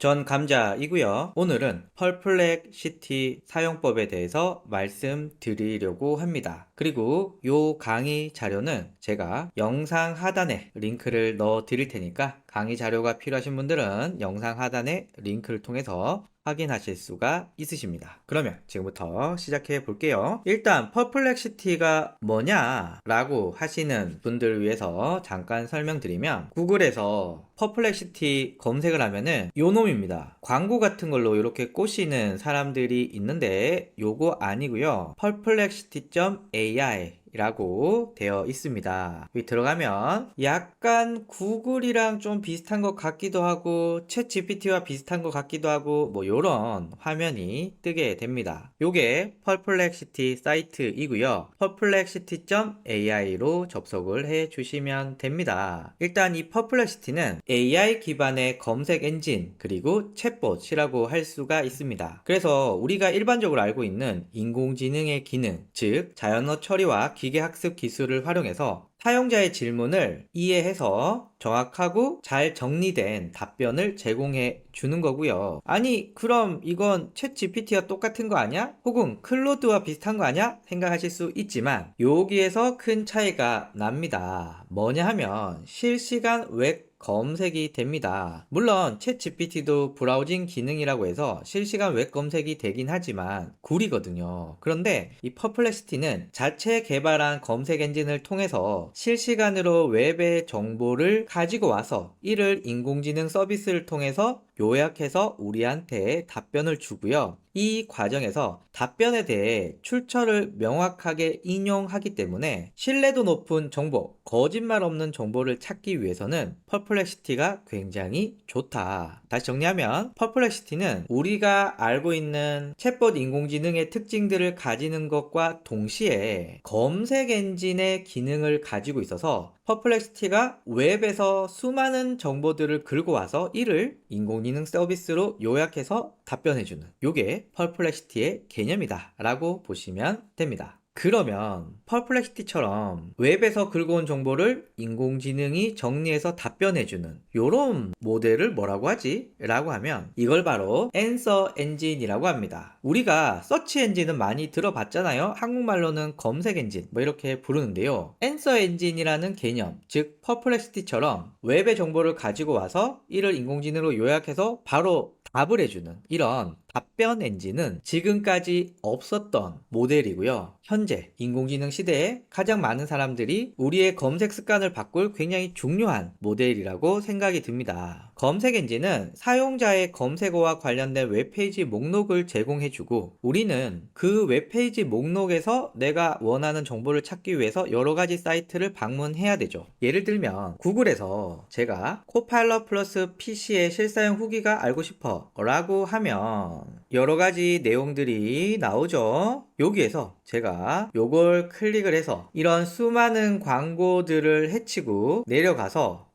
전 감자이고요. 오늘은 펄플렉시티 사용법에 대해서 말씀드리려고 합니다. 그리고 요 강의 자료는 제가 영상 하단에 링크를 넣어 드릴 테니까 강의 자료가 필요하신 분들은 영상 하단에 링크를 통해서 확인하실 수가 있으십니다. 그러면 지금부터 시작해 볼게요. 일단 퍼플렉시티가 뭐냐 라고 하시는 분들을 위해서 잠깐 설명드리면, 구글에서 퍼플렉시티 검색을 하면은 요 놈입니다. 광고 같은 걸로 이렇게 꼬시는 사람들이 있는데 요거 아니고요. perplexity.ai 라고 되어 있습니다. 여기 들어가면 약간 구글이랑 좀 비슷한 것 같기도 하고 챗 GPT와 비슷한 것 같기도 하고 뭐 요런 화면이 뜨게 됩니다. 요게 퍼플렉시티 사이트이고요. perplexity.ai로 접속을 해 주시면 됩니다. 일단 이 퍼플렉시티는 AI 기반의 검색 엔진 그리고 챗봇이라고 할 수가 있습니다. 그래서 우리가 일반적으로 알고 있는 인공지능의 기능, 즉 자연어 처리와 기계학습 기술을 활용해서 사용자의 질문을 이해해서 정확하고 잘 정리된 답변을 제공해 주는 거고요. 아니, 그럼 이건 챗 GPT와 똑같은 거 아니야? 혹은 클로드와 비슷한 거 아니야? 생각하실 수 있지만 여기에서 큰 차이가 납니다. 뭐냐 하면 실시간 웹 검색이 됩니다. 물론 챗 GPT도 브라우징 기능이라고 해서 실시간 웹 검색이 되긴 하지만 구리거든요. 그런데 이 퍼플렉시티는 자체 개발한 검색 엔진을 통해서 실시간으로 웹의 정보를 가지고 와서 이를 인공지능 서비스를 통해서 요약해서 우리한테 답변을 주고요. 이 과정에서 답변에 대해 출처를 명확하게 인용하기 때문에 신뢰도 높은 정보, 거짓말 없는 정보를 찾기 위해서는 퍼플렉시티가 굉장히 좋다. 다시 정리하면 퍼플렉시티는 우리가 알고 있는 챗봇 인공지능의 특징들을 가지는 것과 동시에 검색 엔진의 기능을 가지고 있어서 퍼플렉시티가 웹에서 수많은 정보들을 긁고 와서 이를 인공지능 서비스로 요약해서 답변해주는, 요게 퍼플렉시티의 개념이다 라고 보시면 됩니다. 그러면 퍼플렉시티처럼 웹에서 긁어온 정보를 인공지능이 정리해서 답변해주는 요런 모델을 뭐라고 하지? 라고 하면 이걸 바로 앤서 엔진이라고 합니다. 우리가 서치 엔진은 많이 들어봤잖아요. 한국말로는 검색 엔진 뭐 이렇게 부르는데요. 앤서 엔진이라는 개념, 즉 퍼플렉시티처럼 웹의 정보를 가지고 와서 이를 인공지능으로 요약해서 바로 답을 해주는 이런 답변 엔진은 지금까지 없었던 모델이고요. 현재 인공지능 시대에 가장 많은 사람들이 우리의 검색 습관을 바꿀 굉장히 중요한 모델이라고 생각이 듭니다. 검색 엔진은 사용자의 검색어와 관련된 웹페이지 목록을 제공해주고 우리는 그 웹페이지 목록에서 내가 원하는 정보를 찾기 위해서 여러 가지 사이트를 방문해야 되죠. 예를 들면 구글에서 제가 코파일럿 플러스 PC의 실사용 후기가 알고 싶어 라고 하면 여러 가지 내용들이 나오죠. 여기에서 제가 요걸 클릭을 해서 이런 수많은 광고들을 해치고 내려가서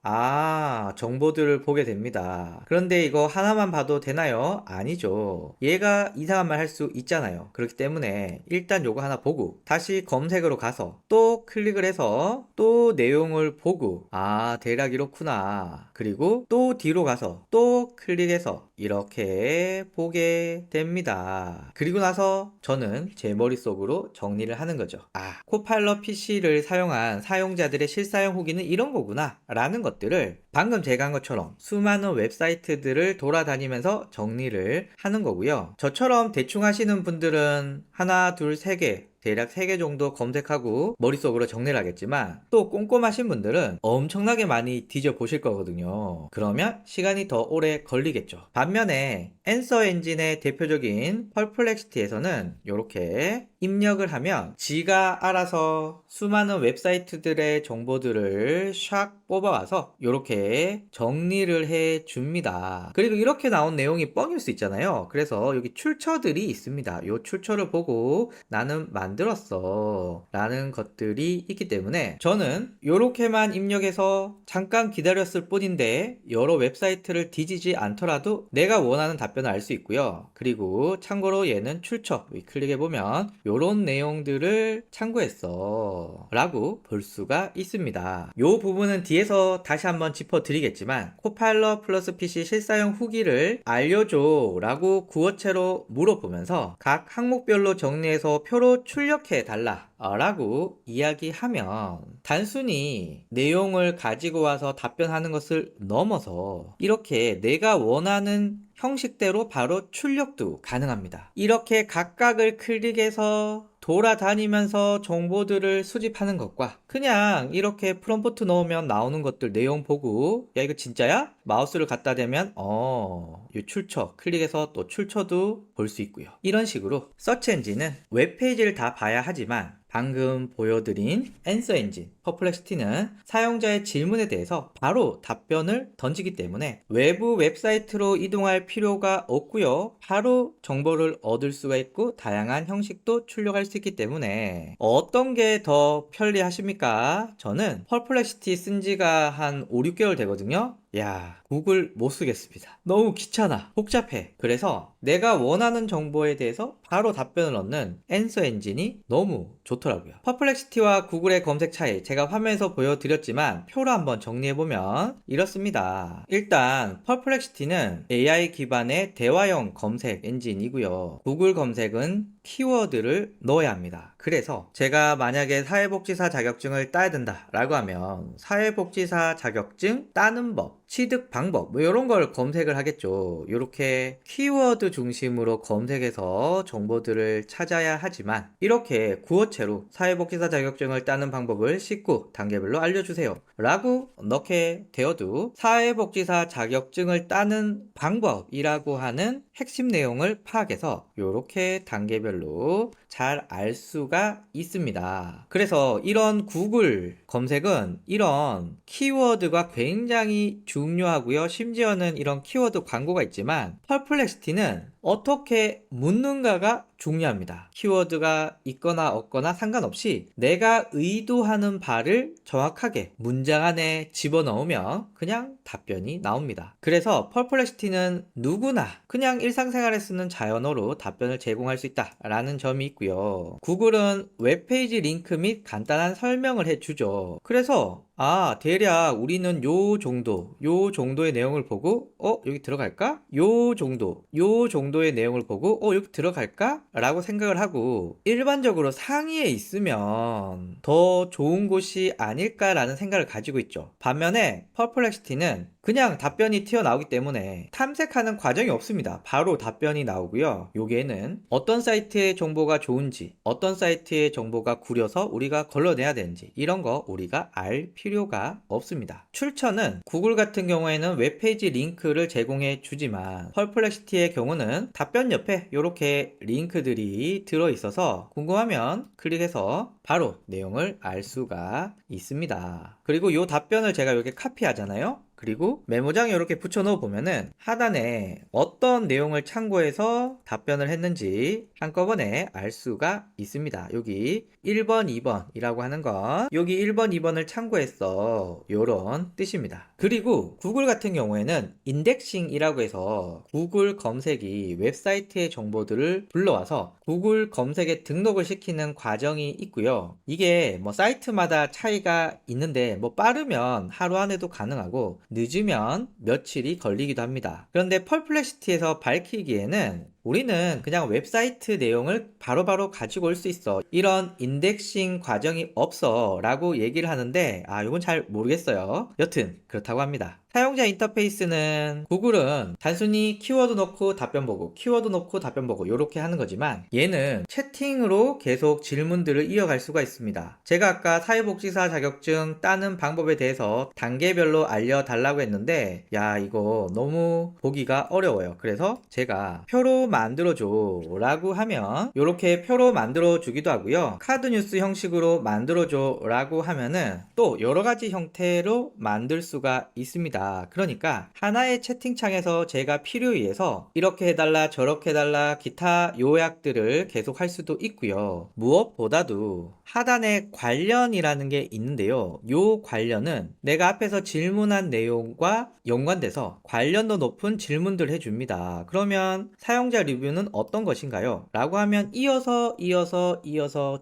정보들을 보게 됩니다. 그런데 이거 하나만 봐도 되나요? 아니죠. 얘가 이상한 말 할 수 있잖아요. 그렇기 때문에 일단 요거 하나 보고 다시 검색으로 가서 또 클릭을 해서 또 내용을 보고 대략 이렇구나. 그리고 또 뒤로 가서 또 클릭해서 이렇게 보게 됩니다. 그리고 나서 저는 제 머릿속으로 정리를 하는 거죠. 코파일럿 PC를 사용한 사용자들의 실사용 후기는 이런 거구나 라는 것들을 방금 제가 한 것처럼 수많은 웹사이트들을 돌아다니면서 정리를 하는 거고요. 저처럼 대충 하시는 분들은 하나, 둘, 세 개, 대략 3개 정도 검색하고 머릿속으로 정리를 하겠지만 또 꼼꼼하신 분들은 엄청나게 많이 뒤져보실 거거든요. 그러면 시간이 더 오래 걸리겠죠. 반면에 앤서 엔진의 대표적인 펄플렉시티에서는 이렇게 입력을 하면 지가 알아서 수많은 웹사이트들의 정보들을 샥 뽑아와서 이렇게 정리를 해 줍니다. 그리고 이렇게 나온 내용이 뻥일 수 있잖아요. 그래서 여기 출처들이 있습니다. 이 출처를 보고 나는 만들었어 라는 것들이 있기 때문에 저는 이렇게만 입력해서 잠깐 기다렸을 뿐인데 여러 웹사이트를 뒤지지 않더라도 내가 원하는 답변을 알 수 있고요. 그리고 참고로 얘는 출처 클릭해보면 이런 내용들을 참고했어 라고 볼 수가 있습니다. 이 부분은 뒤에서 다시 한번 짚어드리겠지만 코파일럿 플러스 PC 실사용 후기를 알려줘 라고 구어체로 물어보면서 각 항목별로 정리해서 표로 출력해 달라 라고 이야기하면 단순히 내용을 가지고 와서 답변하는 것을 넘어서 이렇게 내가 원하는 형식대로 바로 출력도 가능합니다. 이렇게 각각을 클릭해서 돌아다니면서 정보들을 수집하는 것과 그냥 이렇게 프롬프트 넣으면 나오는 것들 내용 보고 야 이거 진짜야? 마우스를 갖다 대면 이 출처 클릭해서 또 출처도 볼 수 있고요. 이런 식으로 서치 엔진은 웹페이지를 다 봐야 하지만 방금 보여드린 앤서 엔진 퍼플렉시티는 사용자의 질문에 대해서 바로 답변을 던지기 때문에 외부 웹사이트로 이동할 필요가 없고요. 바로 정보를 얻을 수가 있고 다양한 형식도 출력할 수 있기 때문에 어떤 게 더 편리하십니까? 저는 퍼플렉시티 쓴 지가 한 5, 6개월 되거든요. 야, 구글 못 쓰겠습니다. 너무 귀찮아. 복잡해. 그래서 내가 원하는 정보에 대해서 바로 답변을 얻는 앤서 엔진이 너무 좋더라고요. 퍼플렉시티와 구글의 검색 차이 제가 화면에서 보여드렸지만 표로 한번 정리해보면 이렇습니다. 일단 퍼플렉시티는 AI 기반의 대화형 검색 엔진이고요. 구글 검색은 키워드를 넣어야 합니다. 그래서 제가 만약에 사회복지사 자격증을 따야 된다 라고 하면 사회복지사 자격증 따는 법, 취득 방법 뭐 이런 걸 검색을 하겠죠. 이렇게 키워드 중심으로 검색해서 정보들을 찾아야 하지만 이렇게 구어체로 사회복지사 자격증을 따는 방법을 쉽고 단계별로 알려주세요 라고 넣게 되어도 사회복지사 자격증을 따는 방법이라고 하는 핵심 내용을 파악해서 이렇게 단계별로 잘 알 수가 있습니다. 그래서 이런 구글 검색은 이런 키워드가 굉장히 중요하고요. 심지어는 이런 키워드 광고가 있지만 퍼플렉시티는 어떻게 묻는가가 중요합니다. 키워드가 있거나 없거나 상관없이 내가 의도하는 바를 정확하게 문장 안에 집어넣으면 그냥 답변이 나옵니다. 그래서 퍼플렉시티는 누구나 그냥 일상생활에 쓰는 자연어로 답변을 제공할 수 있다라는 점이 있고요. 구글은 웹페이지 링크 및 간단한 설명을 해주죠. 그래서 대략 우리는 요 정도의 내용을 보고 여기 들어갈까? 요 정도의 내용을 보고 여기 들어갈까? 라고 생각을 하고 일반적으로 상위에 있으면 더 좋은 곳이 아닐까라는 생각을 가지고 있죠. 반면에 퍼플렉시티는 그냥 답변이 튀어나오기 때문에 탐색하는 과정이 없습니다. 바로 답변이 나오고요. 여기에는 어떤 사이트의 정보가 좋은지, 어떤 사이트의 정보가 구려서 우리가 걸러내야 되는지 이런 거 우리가 알 필요가 없습니다. 출처는 구글 같은 경우에는 웹페이지 링크를 제공해 주지만 퍼플렉시티의 경우는 답변 옆에 이렇게 링크들이 들어있어서 궁금하면 클릭해서 바로 내용을 알 수가 있습니다. 그리고 이 답변을 제가 이렇게 카피하잖아요. 그리고 메모장에 이렇게 붙여 넣어 보면은 하단에 어떤 내용을 참고해서 답변을 했는지 한꺼번에 알 수가 있습니다. 여기 1번, 2번 이라고 하는 건 여기 1번, 2번을 참고했어 요런 뜻입니다. 그리고 구글 같은 경우에는 인덱싱이라고 해서 구글 검색이 웹사이트의 정보들을 불러와서 구글 검색에 등록을 시키는 과정이 있고요. 이게 뭐 사이트마다 차이가 있는데 뭐 빠르면 하루 안에도 가능하고 늦으면 며칠이 걸리기도 합니다. 그런데 펄플렉시티에서 밝히기에는 우리는 그냥 웹사이트 내용을 바로바로 가지고 올 수 있어. 이런 인덱싱 과정이 없어 라고 얘기를 하는데 이건 잘 모르겠어요. 여튼 그렇다고 합니다. 사용자 인터페이스는 구글은 단순히 키워드 넣고 답변 보고 키워드 넣고 답변 보고 이렇게 하는 거지만 얘는 채팅으로 계속 질문들을 이어갈 수가 있습니다. 제가 아까 사회복지사 자격증 따는 방법에 대해서 단계별로 알려달라고 했는데 이거 너무 보기가 어려워요. 그래서 제가 표로 만들어줘 라고 하면 이렇게 표로 만들어 주기도 하고요. 카드 뉴스 형식으로 만들어줘 라고 하면은 또 여러가지 형태로 만들 수가 있습니다. 그러니까 하나의 채팅창에서 제가 필요에 의해서 이렇게 해달라 저렇게 해달라 기타 요약들을 계속 할 수도 있고요. 무엇보다도 하단에 관련이라는 게 있는데요. 요 관련은 내가 앞에서 질문한 내용과 연관돼서 관련도 높은 질문들 해줍니다. 그러면 사용자 리뷰는 어떤 것인가요? 라고 하면 이어서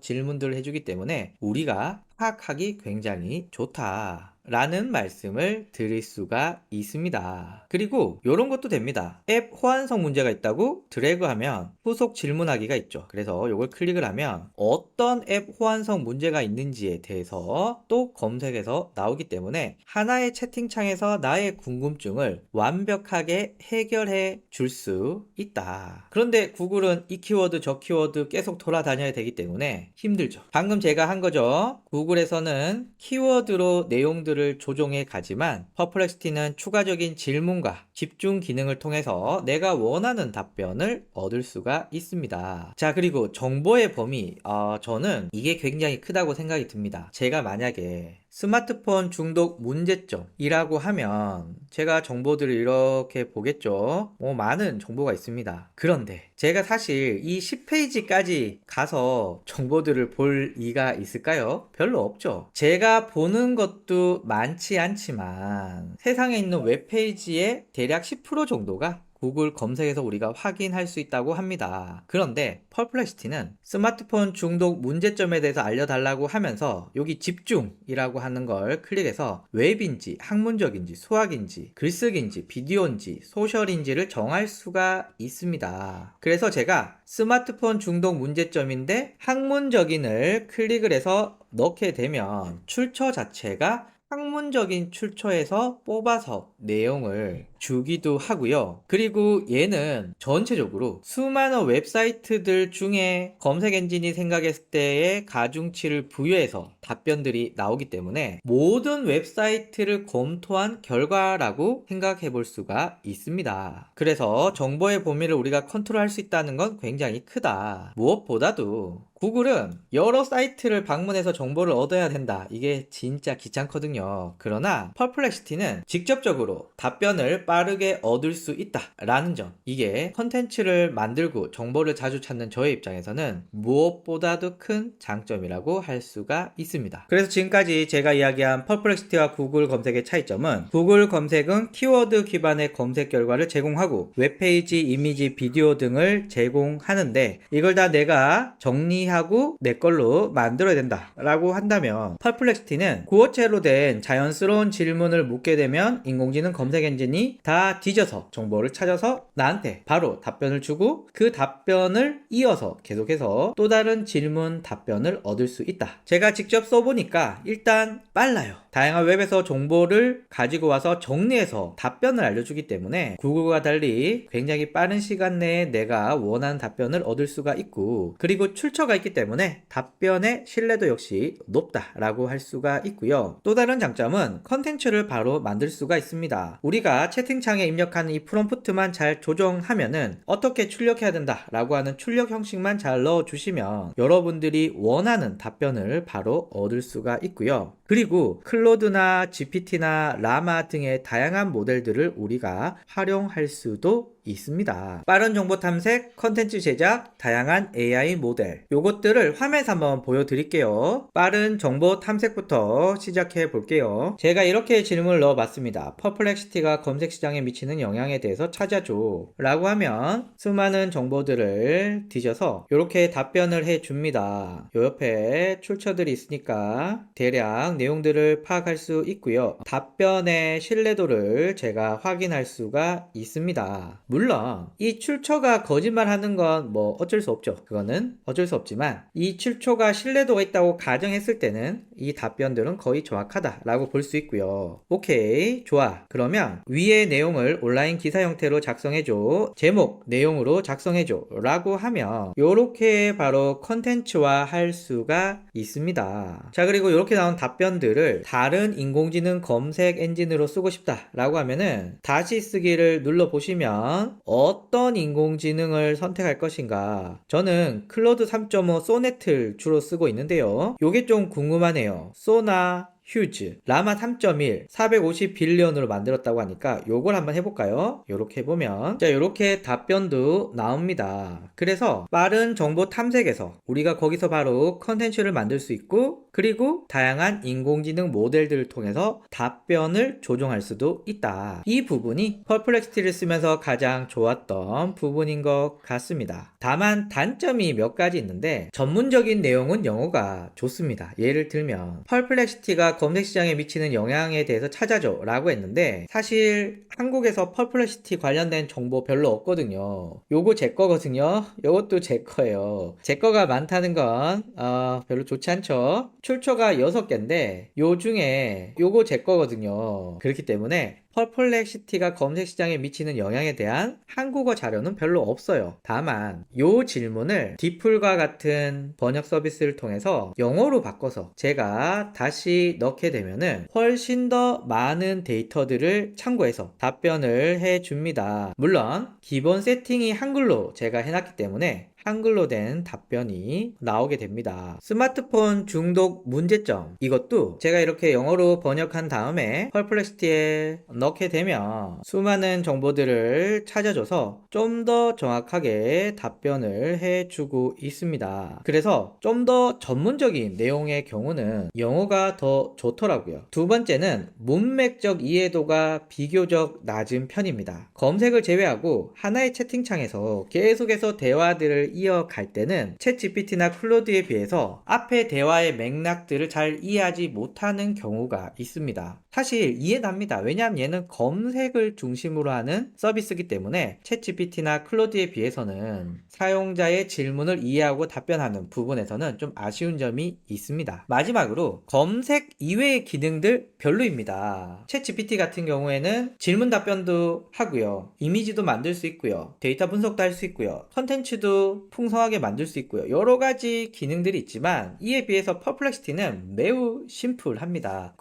질문들을 해주기 때문에 우리가 파악하기 굉장히 좋다. 라는 말씀을 드릴 수가 있습니다. 그리고 이런 것도 됩니다. 앱 호환성 문제가 있다고 드래그하면 후속 질문하기가 있죠. 그래서 이걸 클릭을 하면 어떤 앱 호환성 문제가 있는지에 대해서 또 검색해서 나오기 때문에 하나의 채팅창에서 나의 궁금증을 완벽하게 해결해 줄 수 있다. 그런데 구글은 이 키워드 저 키워드 계속 돌아다녀야 되기 때문에 힘들죠. 방금 제가 한 거죠. 구글에서는 키워드로 내용들을 조종해 가지만 퍼플렉시티는 추가적인 질문과 집중 기능을 통해서 내가 원하는 답변을 얻을 수가 있습니다. 자, 그리고 정보의 범위, 저는 이게 굉장히 크다고 생각이 듭니다. 제가 만약에 스마트폰 중독 문제점이라고 하면 제가 정보들을 이렇게 보겠죠. 많은 정보가 있습니다. 그런데 제가 사실 이 10페이지까지 가서 정보들을 볼 이가 있을까요? 별로 없죠. 제가 보는 것도 많지 않지만 세상에 있는 웹페이지의 대략 10% 정도가 구글 검색에서 우리가 확인할 수 있다고 합니다. 그런데 퍼플렉시티는 스마트폰 중독 문제점에 대해서 알려달라고 하면서 여기 집중이라고 하는 걸 클릭해서 웹인지 학문적인지 수학인지 글쓰기인지 비디오인지 소셜인지를 정할 수가 있습니다. 그래서 제가 스마트폰 중독 문제점인데 학문적인을 클릭을 해서 넣게 되면 출처 자체가 학문적인 출처에서 뽑아서 내용을 주기도 하고요. 그리고 얘는 전체적으로 수많은 웹사이트들 중에 검색 엔진이 생각했을 때의 가중치를 부여해서 답변들이 나오기 때문에 모든 웹사이트를 검토한 결과라고 생각해 볼 수가 있습니다. 그래서 정보의 범위를 우리가 컨트롤할 수 있다는 건 굉장히 크다. 무엇보다도 구글은 여러 사이트를 방문해서 정보를 얻어야 된다. 이게 진짜 귀찮거든요. 그러나 퍼플렉시티는 직접적으로 답변을 빠르게 얻을 수 있다 라는 점, 이게 컨텐츠를 만들고 정보를 자주 찾는 저의 입장에서는 무엇보다도 큰 장점이라고 할 수가 있습니다. 그래서 지금까지 제가 이야기한 퍼플렉시티와 구글 검색의 차이점은, 구글 검색은 키워드 기반의 검색 결과를 제공하고 웹페이지, 이미지, 비디오 등을 제공하는데 이걸 다 내가 정리하고 내 걸로 만들어야 된다 라고 한다면, 퍼플렉시티는 구어체로 된 자연스러운 질문을 묻게 되면 인공지능 검색 엔진이 다 뒤져서 정보를 찾아서 나한테 바로 답변을 주고 그 답변을 이어서 계속해서 또 다른 질문 답변을 얻을 수 있다. 제가 직접 써보니까 일단 빨라요. 다양한 웹에서 정보를 가지고 와서 정리해서 답변을 알려주기 때문에 구글과 달리 굉장히 빠른 시간 내에 내가 원하는 답변을 얻을 수가 있고, 그리고 출처가 있기 때문에 답변의 신뢰도 역시 높다라고 할 수가 있고요. 또 다른 장점은 컨텐츠를 바로 만들 수가 있습니다. 우리가 채팅창에 입력하는 이 프롬프트만 잘 조정하면은 어떻게 출력해야 된다 라고 하는 출력 형식만 잘 넣어주시면 여러분들이 원하는 답변을 바로 얻을 수가 있고요. 그리고 클로드나 GPT나 라마 등의 다양한 모델들을 우리가 활용할 수도 있습니다. 빠른 정보 탐색, 컨텐츠 제작, 다양한 AI 모델, 요것들을 화면에서 한번 보여드릴게요. 빠른 정보 탐색부터 시작해 볼게요. 제가 이렇게 질문을 넣어봤습니다. 퍼플렉시티가 검색 시장에 미치는 영향에 대해서 찾아줘 라고 하면 수많은 정보들을 뒤져서 이렇게 답변을 해줍니다. 요 옆에 출처들이 있으니까 대략 내용들을 파악할 수 있고요. 답변의 신뢰도를 제가 확인할 수가 있습니다. 물론 이 출처가 거짓말하는 건 뭐 어쩔 수 없죠. 그거는 어쩔 수 없지만 이 출처가 신뢰도가 있다고 가정했을 때는 이 답변들은 거의 정확하다라고 볼 수 있고요. 오케이, 좋아. 그러면 위의 내용을 온라인 기사 형태로 작성해줘, 제목 내용으로 작성해줘 라고 하면 요렇게 바로 컨텐츠화 할 수가 있습니다. 자, 그리고 이렇게 나온 답변들을 다른 인공지능 검색 엔진으로 쓰고 싶다 라고 하면은 다시 쓰기를 눌러 보시면 어떤 인공지능을 선택할 것인가. 저는 클로드 3.5 소네트를 주로 쓰고 있는데요. 요게 좀 궁금하네요. 소나 휴즈, 라마 3.1, 450 빌리언으로 만들었다고 하니까 요걸 한번 해볼까요? 요렇게 해보면 자, 요렇게 답변도 나옵니다. 그래서 빠른 정보 탐색에서 우리가 거기서 바로 컨텐츠를 만들 수 있고, 그리고 다양한 인공지능 모델들을 통해서 답변을 조종할 수도 있다. 이 부분이 퍼플렉시티를 쓰면서 가장 좋았던 부분인 것 같습니다. 다만 단점이 몇 가지 있는데 전문적인 내용은 영어가 좋습니다. 예를 들면 퍼플렉시티가 검색시장에 미치는 영향에 대해서 찾아줘 라고 했는데 사실 한국에서 퍼플렉시티 관련된 정보 별로 없거든요. 요거 제 거거든요. 요것도 제 거예요. 제 거가 많다는 건 별로 좋지 않죠. 출처가 6개인데 요 중에 요거 제 거거든요. 그렇기 때문에 퍼플렉시티가 검색시장에 미치는 영향에 대한 한국어 자료는 별로 없어요. 다만 요 질문을 디플과 같은 번역 서비스를 통해서 영어로 바꿔서 제가 다시 넣게 되면은 훨씬 더 많은 데이터들을 참고해서 답변을 해줍니다. 물론 기본 세팅이 한글로 제가 해놨기 때문에 한글로 된 답변이 나오게 됩니다. 스마트폰 중독 문제점, 이것도 제가 이렇게 영어로 번역한 다음에 퍼플렉시티에 넣게 되면 수많은 정보들을 찾아줘서 좀 더 정확하게 답변을 해주고 있습니다. 그래서 좀 더 전문적인 내용의 경우는 영어가 더 좋더라고요. 두 번째는 문맥적 이해도가 비교적 낮은 편입니다. 검색을 제외하고 하나의 채팅창에서 계속해서 대화들을 이어갈 때는 챗GPT나 클로드에 비해서 앞에 대화의 맥락들을 잘 이해하지 못하는 경우가 있습니다. 사실 이해납니다. 왜냐하면 얘는 검색을 중심으로 하는 서비스이기 때문에 챗GPT나 클로드에 비해서는 사용자의 질문을 이해하고 답변하는 부분에서는 좀 아쉬운 점이 있습니다. 마지막으로 검색 이외의 기능들 별로입니다. 챗GPT 같은 경우에는 질문 답변도 하고요. 이미지도 만들 수 있고요. 데이터 분석도 할 수 있고요. 컨텐츠도 풍성하게 만들 수 있고요. 여러 가지 기능들이 있지만 이에 비해서 퍼플렉시티는 매우 심플합니다.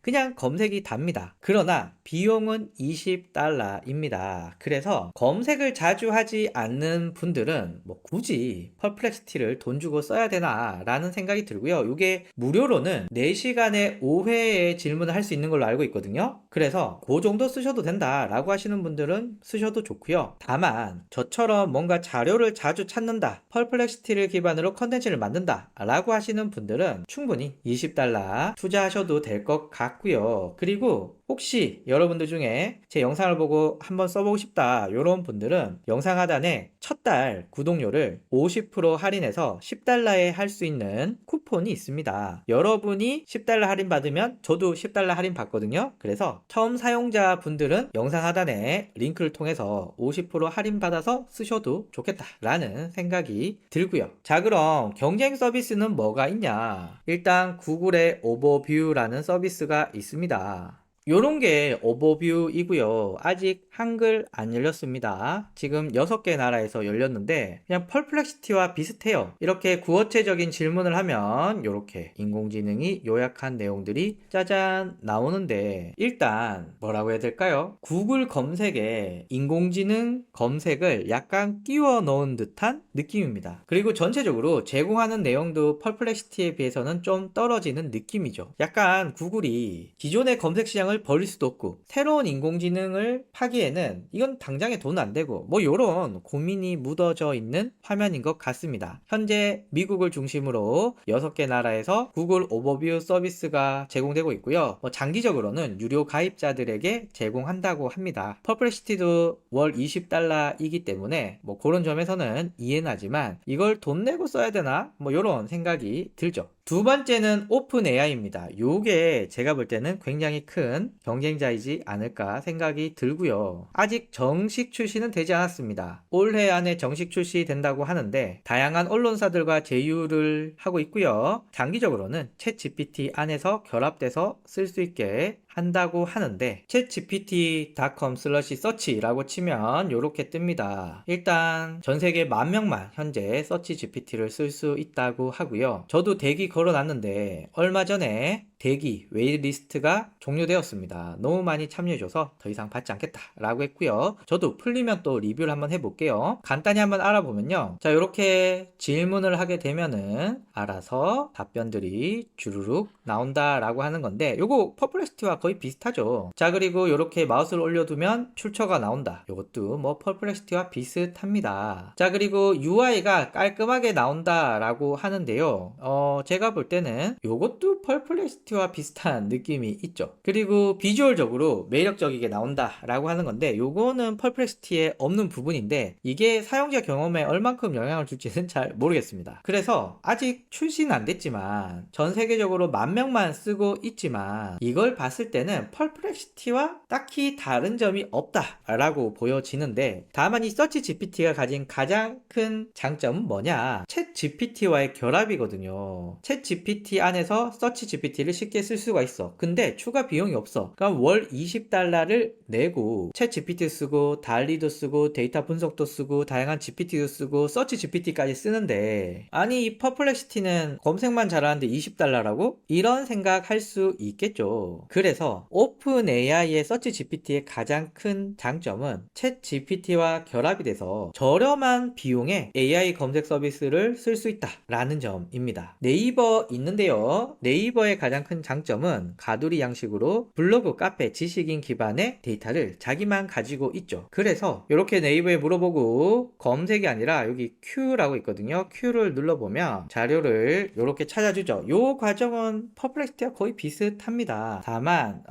그냥 검색이 답니다. 그러나 비용은 $20입니다. 그래서 검색을 자주 하지 않는 분들은 뭐 굳이 퍼플렉시티를 돈 주고 써야 되나 라는 생각이 들고요. 이게 무료로는 4시간에 5회의 질문을 할 수 있는 걸로 알고 있거든요. 그래서 그 정도 쓰셔도 된다 라고 하시는 분들은 쓰셔도 좋고요. 다만 저처럼 뭔가 자료를 자주 찾는다, 퍼플렉시티를 기반으로 컨텐츠를 만든다 라고 하시는 분들은 충분히 $20 투자하셔도 될 것 같고요. 그리고 혹시 여러분들 중에 제 영상을 보고 한번 써보고 싶다 이런 분들은 영상 하단에 첫 달 구독료를 50% 할인해서 $10에 할 수 있는 쿠폰이 있습니다. 여러분이 $10 할인 받으면 저도 $10 할인 받거든요. 그래서 처음 사용자 분들은 영상 하단에 링크를 통해서 50% 할인 받아서 쓰셔도 좋겠다 라는 생각이 들고요. 자, 그럼 경쟁 서비스는 뭐가 있냐? 일단 구글의 오버뷰라는 서비스가 있습니다. 요런 게 오버뷰이고요. 아직 한글 안 열렸습니다. 지금 6개 나라에서 열렸는데 그냥 퍼플렉시티와 비슷해요. 이렇게 구어체적인 질문을 하면 이렇게 인공지능이 요약한 내용들이 짜잔 나오는데 일단 뭐라고 해야 될까요? 구글 검색에 인공지능 검색을 약간 끼워 넣은 듯한 느낌입니다. 그리고 전체적으로 제공하는 내용도 퍼플렉시티에 비해서는 좀 떨어지는 느낌이죠. 약간 구글이 기존의 검색 시장을 버릴 수도 없고 새로운 인공지능을 파기에는 이건 당장에 돈 안 되고 뭐 요런 고민이 묻어져 있는 화면인 것 같습니다. 현재 미국을 중심으로 6개 나라에서 구글 오버뷰 서비스가 제공되고 있고요. 장기적으로는 유료 가입자들에게 제공한다고 합니다. 퍼플렉시티도 월 $20이기 때문에 뭐 그런 점에서는 이해는 하지만 이걸 돈 내고 써야 되나? 뭐 요런 생각이 들죠. 두 번째는 오픈 AI입니다. 요게 제가 볼 때는 굉장히 큰 경쟁자이지 않을까 생각이 들고요. 아직 정식 출시는 되지 않았습니다. 올해 안에 정식 출시된다고 하는데 다양한 언론사들과 제휴를 하고 있고요. 장기적으로는 챗GPT 안에서 결합돼서 쓸 수 있게 한다고 하는데 chatgpt.com/search라고 치면 이렇게 뜹니다. 일단 전세계 10,000명만 현재 서치 GPT를 쓸 수 있다고 하고요. 저도 대기 걸어놨는데 얼마 전에 대기 웨이리스트가 종료되었습니다. 너무 많이 참여해줘서 더 이상 받지 않겠다라고 했고요. 저도 풀리면 또 리뷰를 한번 해볼게요. 간단히 한번 알아보면요. 자, 이렇게 질문을 하게 되면은 알아서 답변들이 주르륵 나온다라고 하는 건데, 요거 퍼플렉시티와 거의 비슷하죠. 자, 그리고 이렇게 마우스를 올려두면 출처가 나온다. 요것도 뭐 퍼플렉시티와 비슷합니다. 자, 그리고 UI가 깔끔하게 나온다라고 하는데요. 제가 볼 때는 요것도 퍼플렉시티와 비슷한 느낌이 있죠. 그리고 비주얼적으로 매력적이게 나온다라고 하는 건데, 요거는 퍼플렉시티에 없는 부분인데 이게 사용자 경험에 얼만큼 영향을 줄지는 잘 모르겠습니다. 그래서 아직 출시는 안 됐지만 전 세계적으로 10,000명만 쓰고 있지만 이걸 봤을 때는 퍼플렉시티와 딱히 다른 점이 없다라고 보여지는데, 다만 이 서치 GPT가 가진 가장 큰 장점은 뭐냐? 챗 GPT와의 결합이거든요. 챗 GPT 안에서 서치 GPT를 쉽게 쓸 수가 있어. 근데 추가 비용이 없어. 그럼 월 $20를 내고 챗 GPT 쓰고 달리도 쓰고 데이터 분석도 쓰고 다양한 GPT도 쓰고 서치 GPT까지 쓰는데, 아니 이 퍼플렉시티는 검색만 잘하는데 $20라고? 이런 생각할 수 있겠죠. 그래서 오픈 AI의 서치 GPT의 가장 큰 장점은 챗 GPT와 결합이 돼서 저렴한 비용에 AI 검색 서비스를 쓸 수 있다라는 점입니다. 네이버 있는데요. 네이버의 가장 큰 장점은 가두리 양식으로 블로그, 카페, 지식인 기반의 데이터를 자기만 가지고 있죠. 그래서 이렇게 네이버에 물어보고 검색이 아니라 여기 Q라고 있거든요. Q를 눌러보면 자료를 이렇게 찾아주죠. 이 과정은 퍼플렉시티와 거의 비슷합니다. 다만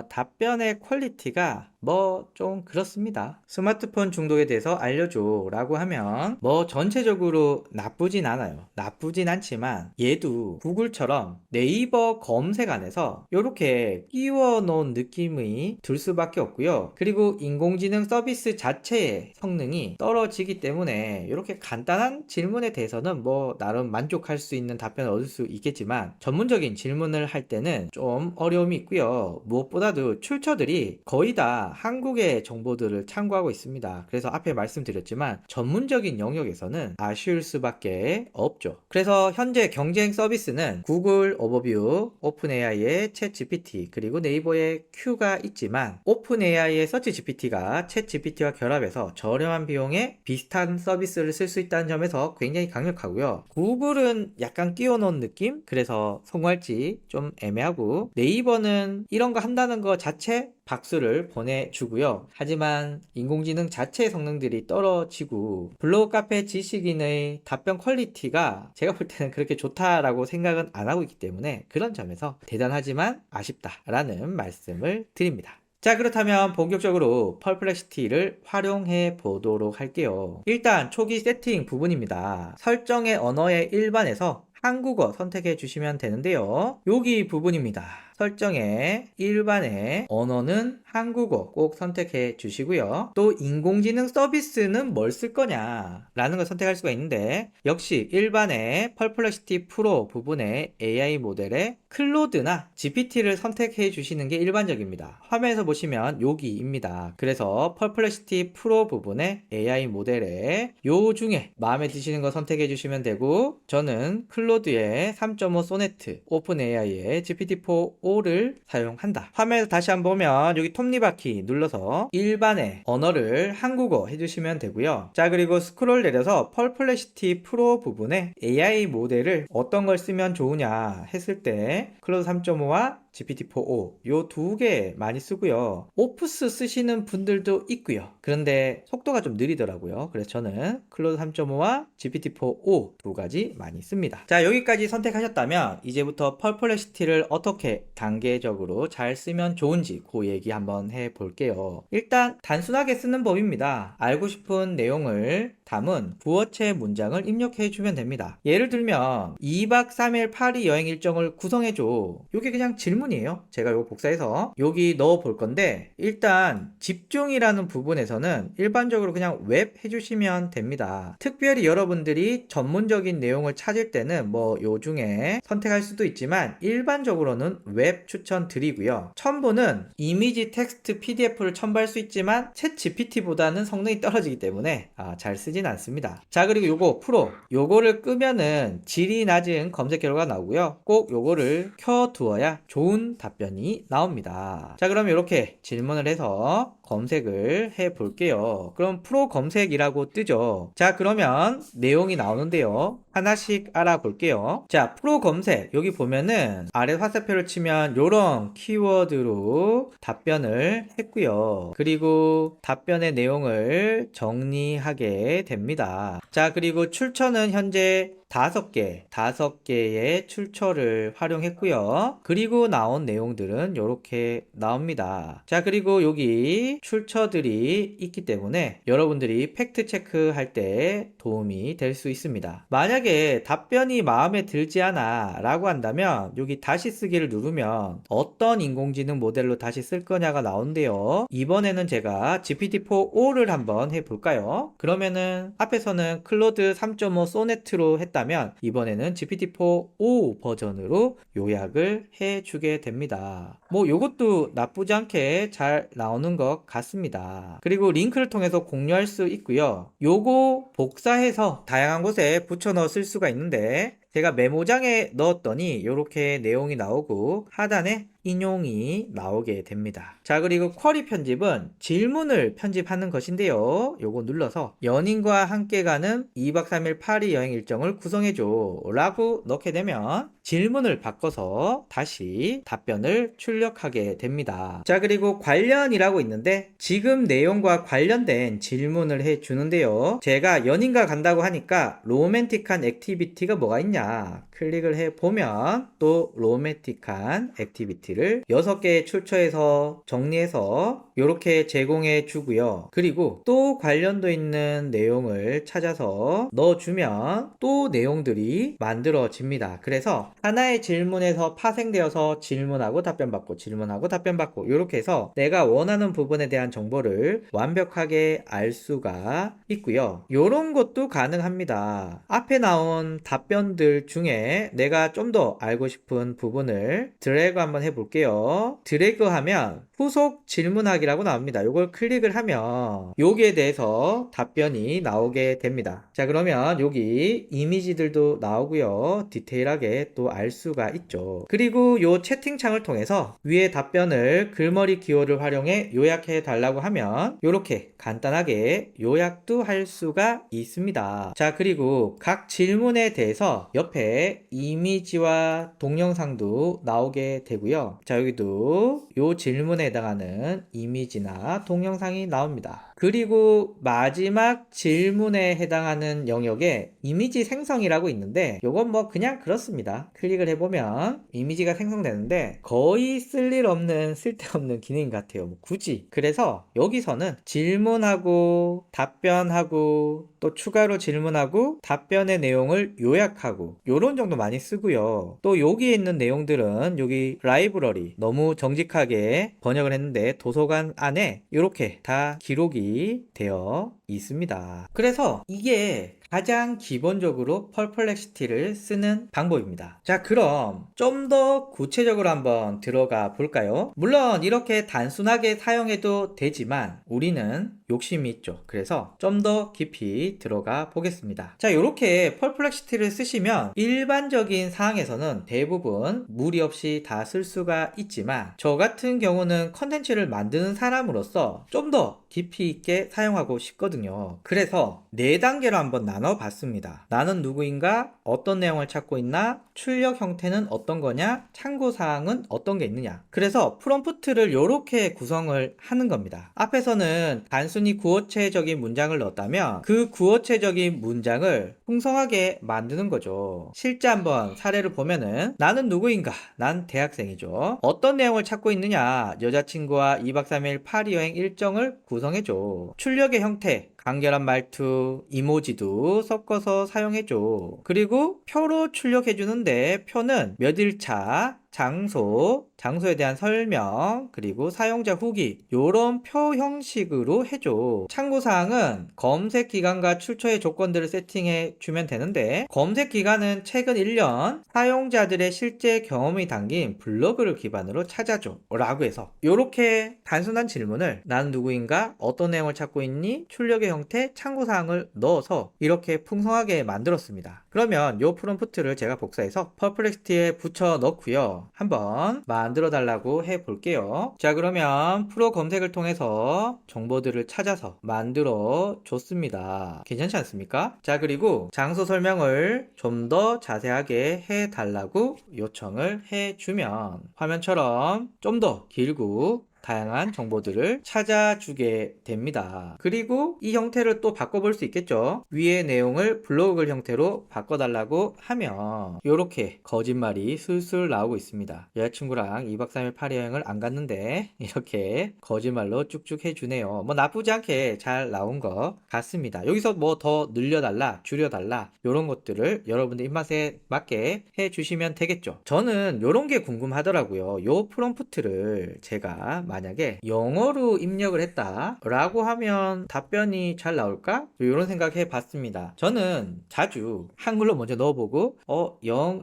답변의 퀄리티가 뭐 좀 그렇습니다. 스마트폰 중독에 대해서 알려줘 라고 하면 뭐 전체적으로 나쁘진 않아요. 나쁘진 않지만 얘도 구글처럼 네이버 검색 안에서 이렇게 끼워 놓은 느낌이 들 수밖에 없고요. 그리고 인공지능 서비스 자체의 성능이 떨어지기 때문에 이렇게 간단한 질문에 대해서는 뭐 나름 만족할 수 있는 답변을 얻을 수 있겠지만 전문적인 질문을 할 때는 좀 어려움이 있고요. 무엇보다도 출처들이 거의 다 한국의 정보들을 참고하고 있습니다. 그래서 앞에 말씀드렸지만 전문적인 영역에서는 아쉬울 수밖에 없죠. 그래서 현재 경쟁 서비스는 구글 오버뷰, 오픈 AI의 챗 GPT, 그리고 네이버의 Q가 있지만 오픈 AI의 서치 GPT가 챗 GPT와 결합해서 저렴한 비용에 비슷한 서비스를 쓸 수 있다는 점에서 굉장히 강력하고요. 구글은 약간 끼워 넣은 느낌? 그래서 성공할지 좀 애매하고, 네이버는 이런 거 한다는 거 자체 박수를 보내주고요. 하지만 인공지능 자체의 성능들이 떨어지고 블로그, 카페, 지식인의 답변 퀄리티가 제가 볼 때는 그렇게 좋다라고 생각은 안 하고 있기 때문에 그런 점에서 대단하지만 아쉽다라는 말씀을 드립니다. 자, 그렇다면 본격적으로 퍼플렉시티를 활용해 보도록 할게요. 일단 초기 세팅 부분입니다. 설정의 언어의 일반에서 한국어 선택해 주시면 되는데요. 여기 부분입니다. 설정의 일반의 언어는 한국어 꼭 선택해 주시고요. 또 인공지능 서비스는 뭘 쓸 거냐 라는 걸 선택할 수가 있는데, 역시 일반의 퍼플렉시티 프로 부분의 AI 모델의 클로드나 GPT를 선택해 주시는 게 일반적입니다. 화면에서 보시면 여기입니다. 그래서 퍼플렉시티 프로 부분의 AI 모델에 요 중에 마음에 드시는 거 선택해 주시면 되고, 저는 클로드의 3.5 소네트, 오픈 AI의 GPT-4o를 사용한다. 화면에서 다시 한번 보면 여기 톱니바퀴 눌러서 일반의 언어를 한국어 해주시면 되고요. 자, 그리고 스크롤 내려서 퍼플렉시티 프로 부분에 AI 모델을 어떤 걸 쓰면 좋으냐 했을 때 클로드 3.5와 GPT-4o 요 두 개 많이 쓰고요. 오프스 쓰시는 분들도 있고요. 그런데 속도가 좀 느리더라고요. 그래서 저는 클로드 3.5와 GPT-4o 두 가지 많이 씁니다. 자, 여기까지 선택하셨다면 이제부터 퍼플렉시티를 어떻게 단계적으로 잘 쓰면 좋은지 그 얘기 한번 해볼게요. 일단 단순하게 쓰는 법입니다. 알고 싶은 내용을 담은 부어체 문장을 입력해 주면 됩니다. 예를 들면 2박 3일 파리 여행 일정을 구성해줘. 이게 그냥 질문 질문이에요. 제가 이거 복사해서 여기 넣어 볼 건데, 일단 집중이라는 부분에서는 일반적으로 그냥 웹 해주시면 됩니다. 특별히 여러분들이 전문적인 내용을 찾을 때는 뭐 요 중에 선택할 수도 있지만 일반적으로는 웹 추천드리고요. 첨부는 이미지, 텍스트, PDF를 첨부할 수 있지만 챗 GPT보다는 성능이 떨어지기 때문에 잘 쓰진 않습니다. 자, 그리고 요거 프로, 요거를 끄면은 질이 낮은 검색 결과가 나오고요. 꼭 요거를 켜두어야 좋은 답변이 나옵니다. 자, 그럼 이렇게 질문을 해서 검색을 해 볼게요. 그럼 프로 검색이라고 뜨죠. 자, 그러면 내용이 나오는데요. 하나씩 알아볼게요. 자, 프로 검색 여기 보면은 아래 화살표를 치면 요런 키워드로 답변을 했고요. 그리고 답변의 내용을 정리하게 됩니다. 자, 그리고 출처는 현재 5개의 출처를 활용했고요. 그리고 나온 내용들은 이렇게 나옵니다. 자, 그리고 여기 출처들이 있기 때문에 여러분들이 팩트 체크할 때 도움이 될 수 있습니다. 만약에 답변이 마음에 들지 않아 라고 한다면 여기 다시 쓰기를 누르면 어떤 인공지능 모델로 다시 쓸 거냐가 나오는데요. 이번에는 제가 GPT-4o를 한번 해볼까요? 그러면은 앞에서는 클로드 3.5 소네트로 했다면 이번에는 GPT-4o 버전으로 요약을 해주게 됩니다. 뭐 요것도 나쁘지 않게 잘 나오는 것 같습니다. 그리고 링크를 통해서 공유할 수 있고요. 요거 복사해서 다양한 곳에 붙여 넣어 쓸 수가 있는데 제가 메모장에 넣었더니 이렇게 내용이 나오고 하단에 인용이 나오게 됩니다. 자, 그리고 쿼리 편집은 질문을 편집하는 것인데요. 요거 눌러서 연인과 함께 가는 2박 3일 파리 여행 일정을 구성해줘 라고 넣게 되면 질문을 바꿔서 다시 답변을 출력하게 됩니다. 자, 그리고 관련이라고 있는데 지금 내용과 관련된 질문을 해 주는데요. 제가 연인과 간다고 하니까 로맨틱한 액티비티가 뭐가 있냐 클릭을 해 보면 또 로맨틱한 액티비티를 6개의 출처에서 정리해서 이렇게 제공해 주고요. 그리고 또 관련도 있는 내용을 찾아서 넣어주면 또 내용들이 만들어집니다. 그래서 하나의 질문에서 파생되어서 질문하고 답변받고 질문하고 답변받고 이렇게 해서 내가 원하는 부분에 대한 정보를 완벽하게 알 수가 있고요. 이런 것도 가능합니다. 앞에 나온 답변들 중에 내가 좀 더 알고 싶은 부분을 드래그 한번 해볼게요. 드래그 하면 후속 질문하기라고 나옵니다. 이걸 클릭을 하면 여기에 대해서 답변이 나오게 됩니다. 자, 그러면 여기 이미지들도 나오고요. 디테일하게 또 알 수가 있죠. 그리고 이 채팅창을 통해서 위에 답변을 글머리 기호를 활용해 요약해 달라고 하면 이렇게 간단하게 요약도 할 수가 있습니다. 자, 그리고 각 질문에 대해서 옆에 이미지와 동영상도 나오게 되고요. 자, 여기도 이 질문에 해당하는 이미지나 동영상이 나옵니다. 그리고 마지막 질문에 해당하는 영역에 이미지 생성이라고 있는데 이건 뭐 그냥 그렇습니다. 클릭을 해보면 이미지가 생성되는데 거의 쓸일 없는 쓸데없는 기능 같아요. 뭐 굳이. 그래서 여기서는 질문하고 답변하고 또 추가로 질문하고 답변의 내용을 요약하고 요런 정도 많이 쓰고요. 또 여기에 있는 내용들은 여기 라이브러리 너무 정직하게 번역을 했는데 도서관 안에 이렇게 다 기록이 되어 있습니다. 그래서 이게 가장 기본적으로 펄플렉시티를 쓰는 방법입니다. 자, 그럼 좀 더 구체적으로 한번 들어가 볼까요? 물론 이렇게 단순하게 사용해도 되지만 우리는 욕심이 있죠. 그래서 좀 더 깊이 들어가 보겠습니다. 자, 이렇게 펄플렉시티를 쓰시면 일반적인 상황에서는 대부분 무리 없이 다 쓸 수가 있지만 저 같은 경우는 컨텐츠를 만드는 사람으로서 좀 더 깊이 있게 사용하고 싶거든요. 그래서 4단계로 한번 나눠 봤습니다. 나는 누구인가? 어떤 내용을 찾고 있나? 출력 형태는 어떤 거냐? 참고사항은 어떤 게 있느냐? 그래서 프롬프트를 이렇게 구성을 하는 겁니다. 앞에서는 단순히 구어체적인 문장을 넣었다면 그 구어체적인 문장을 풍성하게 만드는 거죠. 실제 한번 사례를 보면은 나는 누구인가? 난 대학생이죠. 어떤 내용을 찾고 있느냐? 여자친구와 2박 3일 파리 여행 일정을 구성해줘. 출력의 형태 간결한 말투, 이모지도 섞어서 사용해줘. 그리고 표로 출력해주는데 표는 몇 일차, 장소에 대한 설명, 그리고 사용자 후기 요런 표 형식으로 해줘. 참고사항은 검색 기간과 출처의 조건들을 세팅해 주면 되는데 검색 기간은 최근 1년 사용자들의 실제 경험이 담긴 블로그를 기반으로 찾아줘 라고 해서 요렇게 단순한 질문을 난 누구인가, 어떤 내용을 찾고 있니, 출력의 형태, 참고사항을 넣어서 이렇게 풍성하게 만들었습니다. 그러면 요 프롬프트를 제가 복사해서 퍼플렉시티에 붙여 넣고요. 한번 만들어 달라고 해 볼게요. 자, 그러면 프로 검색을 통해서 정보들을 찾아서 만들어 줬습니다. 괜찮지 않습니까? 자, 그리고 장소 설명을 좀 더 자세하게 해 달라고 요청을 해 주면 화면처럼 좀 더 길고 다양한 정보들을 찾아주게 됩니다. 그리고 이 형태를 또 바꿔볼 수 있겠죠. 위의 내용을 블로그 형태로 바꿔달라고 하면 이렇게 거짓말이 술술 나오고 있습니다. 여자친구랑 2박 3일 파리 여행을 안 갔는데 이렇게 거짓말로 쭉쭉 해주네요. 뭐 나쁘지 않게 잘 나온 것 같습니다. 여기서 뭐 더 늘려달라, 줄여달라 이런 것들을 여러분들 입맛에 맞게 해주시면 되겠죠. 저는 이런 게 궁금하더라고요. 요 프롬프트를 제가 만약에 영어로 입력을 했다 라고 하면 답변이 잘 나올까? 이런 생각 해봤습니다. 저는 자주 한글로 먼저 넣어보고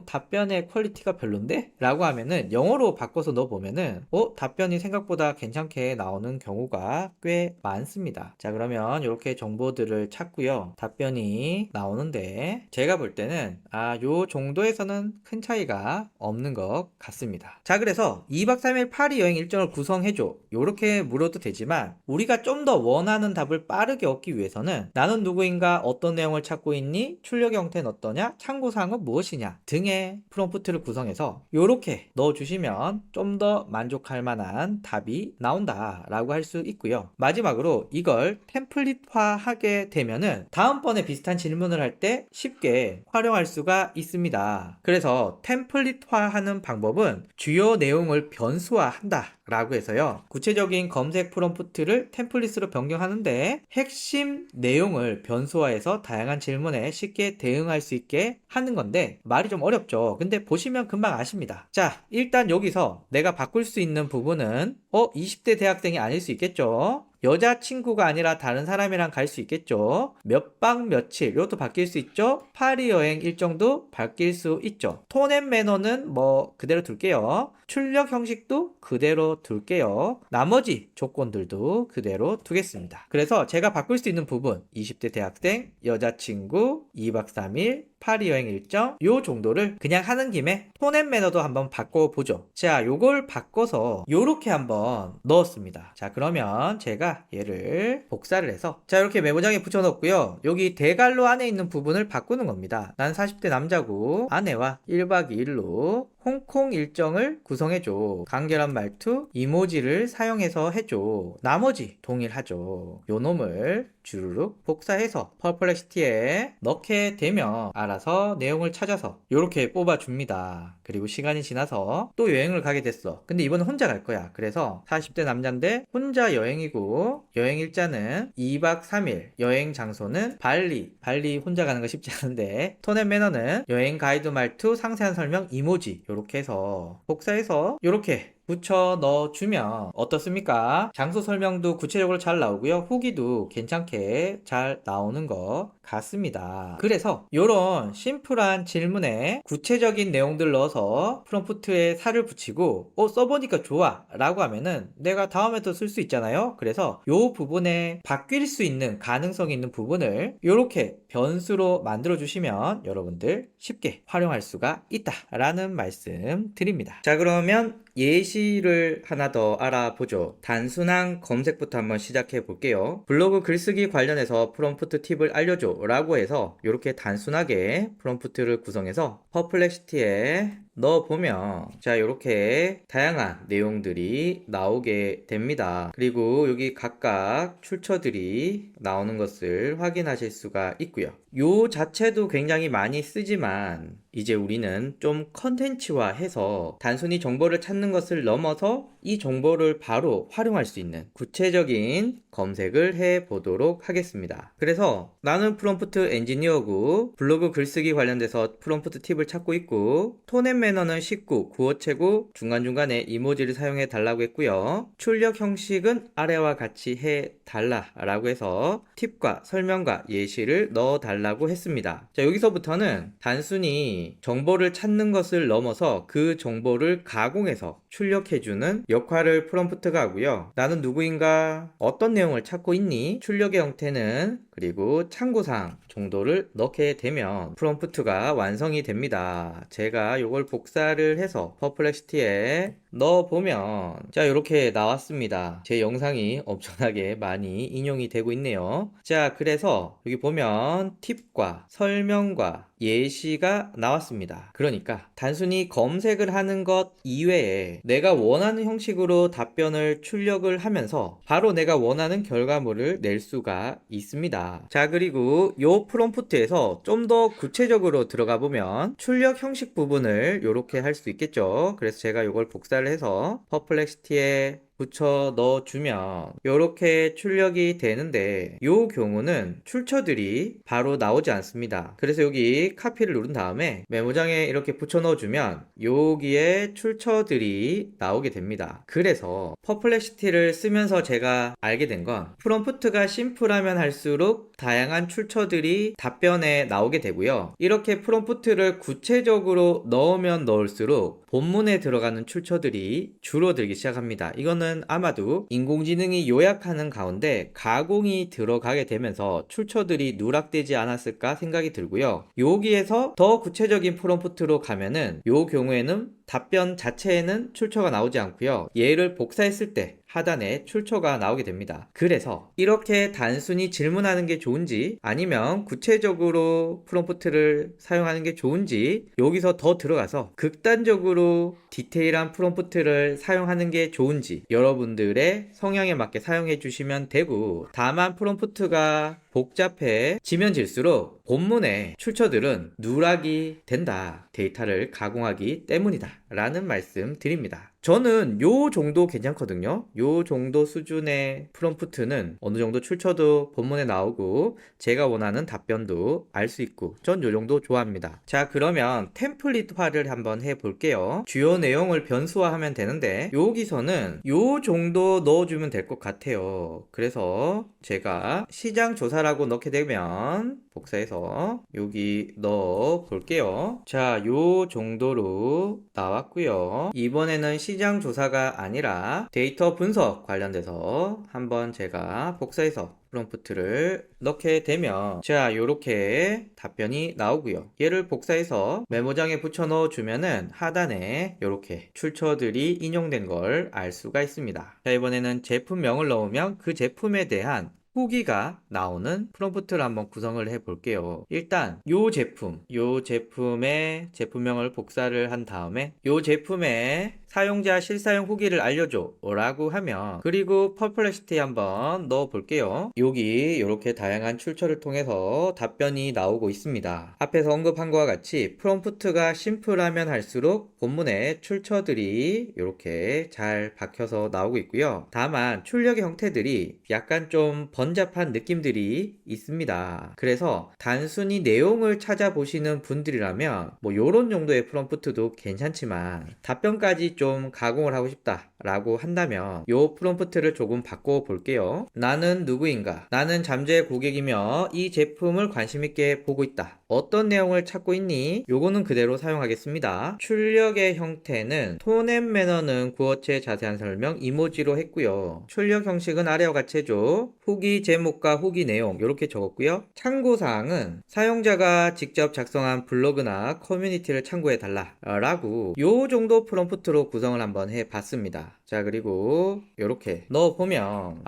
답변의 퀄리티가 별론데? 라고 하면은 영어로 바꿔서 넣어보면은 답변이 생각보다 괜찮게 나오는 경우가 꽤 많습니다. 자, 그러면 이렇게 정보들을 찾고요. 답변이 나오는데 제가 볼 때는 요 정도에서는 큰 차이가 없는 것 같습니다. 자, 그래서 2박 3일 파리 여행 일정을 구성해줘 요렇게 물어도 되지만 우리가 좀 더 원하는 답을 빠르게 얻기 위해서는 나는 누구인가, 어떤 내용을 찾고 있니, 출력 형태는 어떠냐, 참고사항은 무엇이냐 등의 프롬프트를 구성해서 요렇게 넣어주시면 좀 더 만족할 만한 답이 나온다 라고 할 수 있고요. 마지막으로 이걸 템플릿화 하게 되면은 다음번에 비슷한 질문을 할 때 쉽게 활용할 수가 있습니다. 그래서 템플릿화 하는 방법은 주요 내용을 변수화한다 라고 해서요. 구체적인 검색 프롬프트를 템플릿으로 변경하는데 핵심 내용을 변수화해서 다양한 질문에 쉽게 대응할 수 있게 하는 건데 말이 좀 어렵죠. 근데 보시면 금방 아십니다. 자, 일단 여기서 내가 바꿀 수 있는 부분은 20대 대학생이 아닐 수 있겠죠. 여자친구가 아니라 다른 사람이랑 갈 수 있겠죠. 몇 박 며칠 이것도 바뀔 수 있죠. 파리 여행 일정도 바뀔 수 있죠. 톤 앤 매너는 뭐 그대로 둘게요. 출력 형식도 그대로 둘게요. 나머지 조건들도 그대로 두겠습니다. 그래서 제가 바꿀 수 있는 부분 20대 대학생, 여자친구, 2박 3일, 파리 여행 일정 요 정도를 그냥 하는 김에 톤 앤 매너도 한번 바꿔보죠. 자, 요걸 바꿔서 요렇게 한번 넣었습니다. 자, 그러면 제가 얘를 복사를 해서 자, 이렇게 메모장에 붙여 넣었고요. 여기 대괄호 안에 있는 부분을 바꾸는 겁니다. 난 40대 남자고 아내와 1박 2일로 홍콩 일정을 구성해줘. 간결한 말투, 이모지를 사용해서 해줘. 나머지 동일하죠. 요 놈을 주르륵 복사해서 퍼플렉시티에 넣게 되면 알아서 내용을 찾아서 이렇게 뽑아줍니다. 그리고 시간이 지나서 또 여행을 가게 됐어. 근데 이번엔 혼자 갈 거야. 그래서 40대 남자인데 혼자 여행이고 여행 일자는 2박 3일, 여행 장소는 발리 혼자 가는 거 쉽지 않은데 톤 앤 매너는 여행 가이드 말투, 상세한 설명, 이모지 이렇게 해서 복사해서 이렇게 붙여 넣어주면 어떻습니까? 장소 설명도 구체적으로 잘 나오고요. 후기도 괜찮게 잘 나오는 것 같습니다. 그래서 이런 심플한 질문에 구체적인 내용들 넣어서 프롬프트에 살을 붙이고 써보니까 좋아 라고 하면은 내가 다음에도 쓸 수 있잖아요. 그래서 이 부분에 바뀔 수 있는 가능성이 있는 부분을 이렇게 변수로 만들어 주시면 여러분들 쉽게 활용할 수가 있다 라는 말씀 드립니다. 자, 그러면 예시를 하나 더 알아보죠. 단순한 검색부터 한번 시작해 볼게요. 블로그 글쓰기 관련해서 프롬프트 팁을 알려줘 라고 해서 이렇게 단순하게 프롬프트를 구성해서 퍼플렉시티에 넣어보면 자, 이렇게 다양한 내용들이 나오게 됩니다. 그리고 여기 각각 출처들이 나오는 것을 확인하실 수가 있고요. 요 자체도 굉장히 많이 쓰지만 이제 우리는 좀 컨텐츠화해서 단순히 정보를 찾는 것을 넘어서 이 정보를 바로 활용할 수 있는 구체적인 검색을 해 보도록 하겠습니다. 그래서 나는 프롬프트 엔지니어고 블로그 글쓰기 관련돼서 프롬프트 팁을 찾고 있고, 톤 앤 매너는 쉽고 구어체고 중간중간에 이모지를 사용해 달라고 했고요. 출력 형식은 아래와 같이 해 달라 라고 해서 팁과 설명과 예시를 넣어 달라고 했습니다. 자, 여기서부터는 단순히 정보를 찾는 것을 넘어서 그 정보를 가공해서 출력해주는 역할을 프롬프트가 하고요. 나는 누구인가? 어떤 내용을 찾고 있니? 출력의 형태는, 그리고 참고사항 정도를 넣게 되면 프롬프트가 완성이 됩니다. 제가 이걸 복사를 해서 퍼플렉시티에 넣어보면, 자, 이렇게 나왔습니다. 제 영상이 엄청나게 많이 인용이 되고 있네요. 자, 그래서 여기 보면 팁과 설명과 예시가 나왔습니다. 그러니까 단순히 검색을 하는 것 이외에 내가 원하는 형식으로 답변을 출력을 하면서 바로 내가 원하는 결과물을 낼 수가 있습니다. 자, 그리고 요 프롬프트에서 좀 더 구체적으로 들어가 보면 출력 형식 부분을 이렇게 할 수 있겠죠. 그래서 제가 이걸 복사를 해서 퍼플렉시티에 붙여 넣어주면 이렇게 출력이 되는데, 이 경우는 출처들이 바로 나오지 않습니다. 그래서 여기 카피를 누른 다음에 메모장에 이렇게 붙여 넣어주면 여기에 출처들이 나오게 됩니다. 그래서 퍼플렉시티를 쓰면서 제가 알게 된 건, 프롬프트가 심플하면 할수록 다양한 출처들이 답변에 나오게 되고요. 이렇게 프롬프트를 구체적으로 넣으면 넣을수록 본문에 들어가는 출처들이 줄어들기 시작합니다. 이거는 아마도 인공지능이 요약하는 가운데 가공이 들어가게 되면서 출처들이 누락되지 않았을까 생각이 들고요. 여기에서 더 구체적인 프롬프트로 가면은 요 경우에는 답변 자체에는 출처가 나오지 않고요. 얘를 복사했을 때 하단에 출처가 나오게 됩니다. 그래서 이렇게 단순히 질문하는 게 좋은지 아니면 구체적으로 프롬프트를 사용하는 게 좋은지, 여기서 더 들어가서 극단적으로 디테일한 프롬프트를 사용하는 게 좋은지 여러분들의 성향에 맞게 사용해 주시면 되고, 다만 프롬프트가 복잡해지면 질수록 본문의 출처들은 누락이 된다. 데이터를 가공하기 때문이다 라는 말씀 드립니다. 저는 요 정도 괜찮거든요. 요 정도 수준의 프롬프트는 어느 정도 출처도 본문에 나오고 제가 원하는 답변도 알 수 있고, 전 요 정도 좋아합니다. 자, 그러면 템플릿화를 한번 해볼게요. 주요 내용을 변수화하면 되는데 여기서는 요 정도 넣어주면 될 것 같아요. 그래서 제가 시장 조사라고 넣게 되면 복사해서 여기 넣어 볼게요. 자, 요 정도로 나왔고요. 이번에는 시장 조사가 아니라 데이터 분석 관련돼서 한번 제가 복사해서 프롬프트를 넣게 되면, 자, 요렇게 답변이 나오고요. 얘를 복사해서 메모장에 붙여 넣어 주면은 하단에 요렇게 출처들이 인용된 걸 알 수가 있습니다. 자, 이번에는 제품명을 넣으면 그 제품에 대한 후기가 나오는 프롬프트를 한번 구성을 해 볼게요. 일단 요 제품의 제품명을 복사를 한 다음에 요 제품의 사용자 실사용 후기를 알려줘 라고 하면, 그리고 퍼플렉시티 한번 넣어 볼게요. 여기 이렇게 다양한 출처를 통해서 답변이 나오고 있습니다. 앞에서 언급한 것과 같이 프롬프트가 심플하면 할수록 본문의 출처들이 이렇게 잘 박혀서 나오고 있고요. 다만 출력의 형태들이 약간 좀 번잡한 느낌들이 있습니다. 그래서 단순히 내용을 찾아보시는 분들이라면 뭐 요런 정도의 프롬프트도 괜찮지만, 답변까지 좀 가공을 하고 싶다 라고 한다면 요 프롬프트를 조금 바꿔 볼게요. 나는 누구인가? 나는 잠재 고객이며 이 제품을 관심있게 보고 있다. 어떤 내용을 찾고 있니? 요거는 그대로 사용하겠습니다. 출력의 형태는 톤 앤 매너는 구어체 자세한 설명 이모지로 했고요. 출력 형식은 아래와 같이 해줘. 후기 제목과 후기 내용 이렇게 적었고요. 참고사항은 사용자가 직접 작성한 블로그나 커뮤니티를 참고해 달라 라고 요 정도 프롬프트로 구성을 한번 해 봤습니다. 자, 그리고 이렇게 넣어보면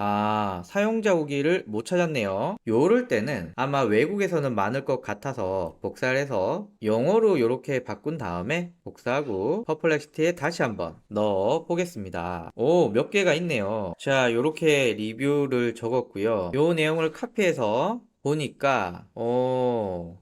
사용자 후기를 못 찾았네요. 요럴 때는 아마 외국에서는 많을 것 같아서 복사를 해서 영어로 이렇게 바꾼 다음에 복사하고 퍼플렉시티에 다시 한번 넣어 보겠습니다. 오, 몇 개가 있네요. 자, 요렇게 리뷰를 적었고요. 요 내용을 카피해서 보니까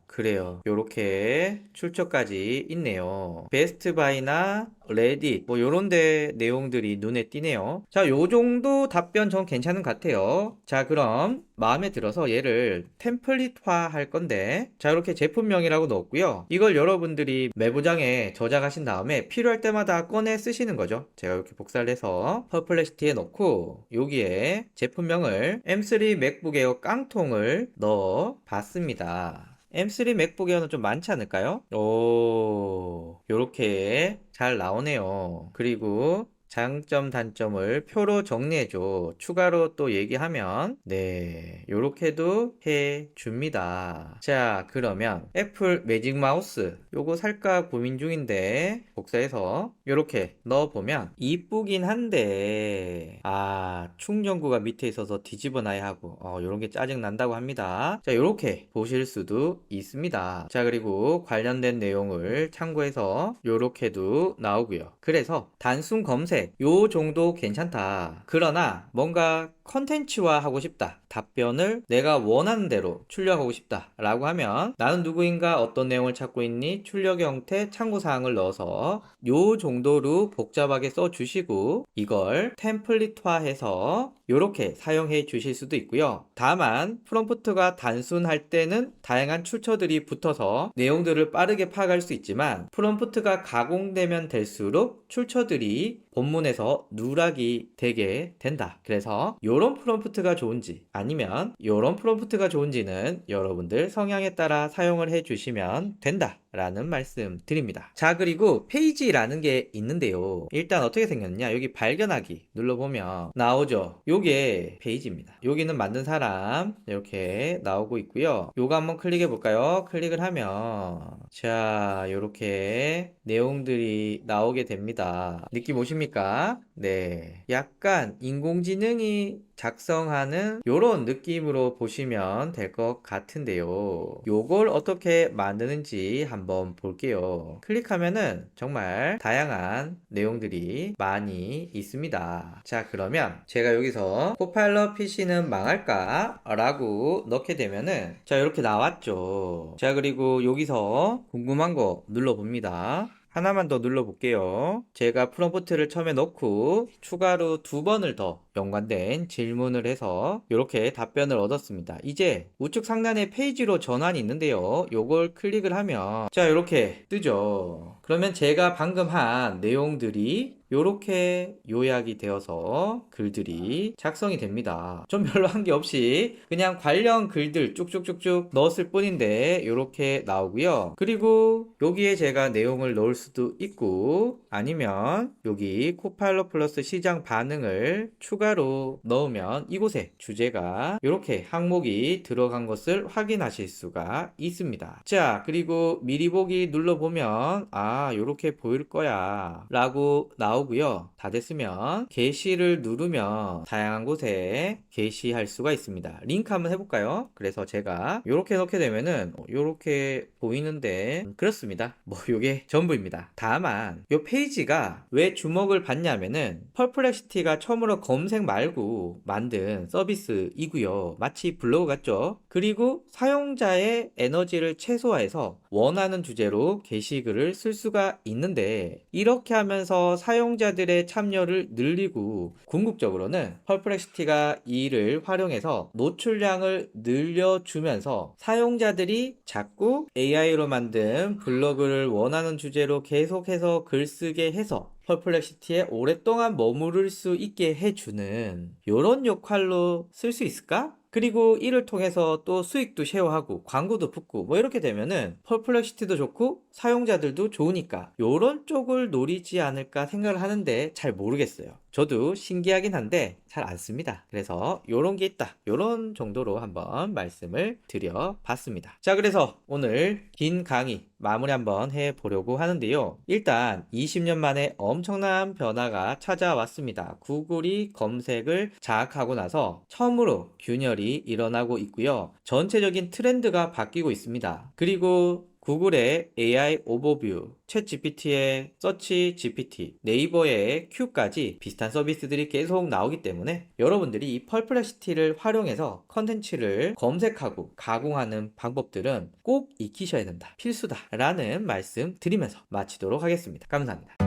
그래요. 요렇게 출처까지 있네요. 베스트바이나 레딧 뭐 요런데 내용들이 눈에 띄네요. 자, 요 정도 답변 전 괜찮은 것 같아요. 자, 그럼 마음에 들어서 얘를 템플릿화 할 건데, 자, 이렇게 제품명이라고 넣었고요. 이걸 여러분들이 메모장에 저장하신 다음에 필요할 때마다 꺼내 쓰시는 거죠. 제가 이렇게 복사를 해서 퍼플렉시티에 넣고 여기에 제품명을 M3 맥북 에어 깡통을 넣어 봤습니다. M3 맥북 에어는 좀 많지 않을까요? 오, 요렇게 잘 나오네요. 그리고 장점, 단점을 표로 정리해줘. 추가로 또 얘기하면, 네, 요렇게도 해줍니다. 자, 그러면 애플 매직 마우스, 요거 살까 고민 중인데, 복사해서 요렇게 넣어보면, 이쁘긴 한데, 충전구가 밑에 있어서 뒤집어 놔야 하고, 요런 게 짜증 난다고 합니다. 자, 요렇게 보실 수도 있습니다. 자, 그리고 관련된 내용을 참고해서 요렇게도 나오고요. 그래서 단순 검색, 요 정도 괜찮다. 그러나 뭔가 컨텐츠화 하고 싶다. 답변을 내가 원하는 대로 출력하고 싶다 라고 하면, 나는 누구인가, 어떤 내용을 찾고 있니, 출력 형태, 참고사항을 넣어서 요 정도로 복잡하게 써주시고 이걸 템플릿화해서 이렇게 사용해 주실 수도 있고요. 다만 프롬프트가 단순할 때는 다양한 출처들이 붙어서 내용들을 빠르게 파악할 수 있지만, 프롬프트가 가공되면 될수록 출처들이 본문에서 누락이 되게 된다. 그래서 요런 프롬프트가 좋은지 아니면 요런 프롬프트가 좋은지는 여러분들 성향에 따라 사용을 해 주시면 된다 라는 말씀 드립니다. 자, 그리고 페이지라는 게 있는데요. 일단 어떻게 생겼냐, 여기 발견하기 눌러보면 나오죠. 요게 페이지입니다. 여기는 만든 사람 이렇게 나오고 있고요. 요거 한번 클릭해 볼까요? 클릭을 하면 자, 요렇게 내용들이 나오게 됩니다. 느낌 오십니까? 네, 약간 인공지능이 작성하는 요런 느낌으로 보시면 될 것 같은데요. 요걸 어떻게 만드는지 한번 볼게요. 클릭하면은 정말 다양한 내용들이 많이 있습니다. 자, 그러면 제가 여기서 코파일럿 PC는 망할까? 라고 넣게 되면은 자, 이렇게 나왔죠. 자, 그리고 여기서 궁금한 거 눌러봅니다. 하나만 더 눌러볼게요. 제가 프롬프트를 처음에 넣고 추가로 2번을 더 연관된 질문을 해서 이렇게 답변을 얻었습니다. 이제 우측 상단에 페이지로 전환이 있는데요. 요걸 클릭을 하면 자, 이렇게 뜨죠. 그러면 제가 방금 한 내용들이 요렇게 요약이 되어서 글들이 작성이 됩니다. 좀 별로 한 게 없이 그냥 관련 글들 쭉쭉쭉쭉 넣었을 뿐인데 요렇게 나오고요. 그리고 여기에 제가 내용을 넣을 수도 있고, 아니면 여기 코파일럿 플러스 시장 반응을 추가로 넣으면 이곳에 주제가 이렇게 항목이 들어간 것을 확인하실 수가 있습니다. 자, 그리고 미리 보기 눌러보면 요렇게 보일 거야 라고 나오고요. 다 됐으면 게시를 누르면 다양한 곳에 게시할 수가 있습니다. 링크 한번 해볼까요? 그래서 제가 요렇게 넣게 되면은 요렇게 보이는데 그렇습니다. 뭐 요게 전부입니다. 다만 요 페이지가 왜 주목을 받냐면은 퍼플렉시티가 처음으로 검색 말고 만든 서비스이고요. 마치 블로그 같죠? 그리고 사용자의 에너지를 최소화해서 원하는 주제로 게시글을 쓸 수가 있는데, 이렇게 하면서 사용자들의 참여를 늘리고 궁극적으로는 퍼플렉시티가 이를 활용해서 노출량을 늘려주면서 사용자들이 자꾸 AI로 만든 블로그를 원하는 주제로 계속해서 글쓰게 해서 퍼플렉시티에 오랫동안 머무를 수 있게 해주는 이런 역할로 쓸 수 있을까? 그리고 이를 통해서 또 수익도 쉐어하고 광고도 붙고 뭐 이렇게 되면은 퍼플렉시티도 좋고 사용자들도 좋으니까 요런 쪽을 노리지 않을까 생각을 하는데 잘 모르겠어요. 저도 신기하긴 한데 잘 안 씁니다. 그래서 요런 게 있다, 요런 정도로 한번 말씀을 드려봤습니다. 자, 그래서 오늘 긴 강의 마무리 한번 해보려고 하는데요. 일단 20년 만에 엄청난 변화가 찾아왔습니다. 구글이 검색을 장악하고 나서 처음으로 균열이 일어나고 있고요. 전체적인 트렌드가 바뀌고 있습니다. 그리고 구글의 AI 오버뷰, 챗GPT의 서치 GPT, 네이버의 Q까지 비슷한 서비스들이 계속 나오기 때문에 여러분들이 이 펄플렉시티를 활용해서 컨텐츠를 검색하고 가공하는 방법들은 꼭 익히셔야 된다. 필수다. 라는 말씀 드리면서 마치도록 하겠습니다. 감사합니다.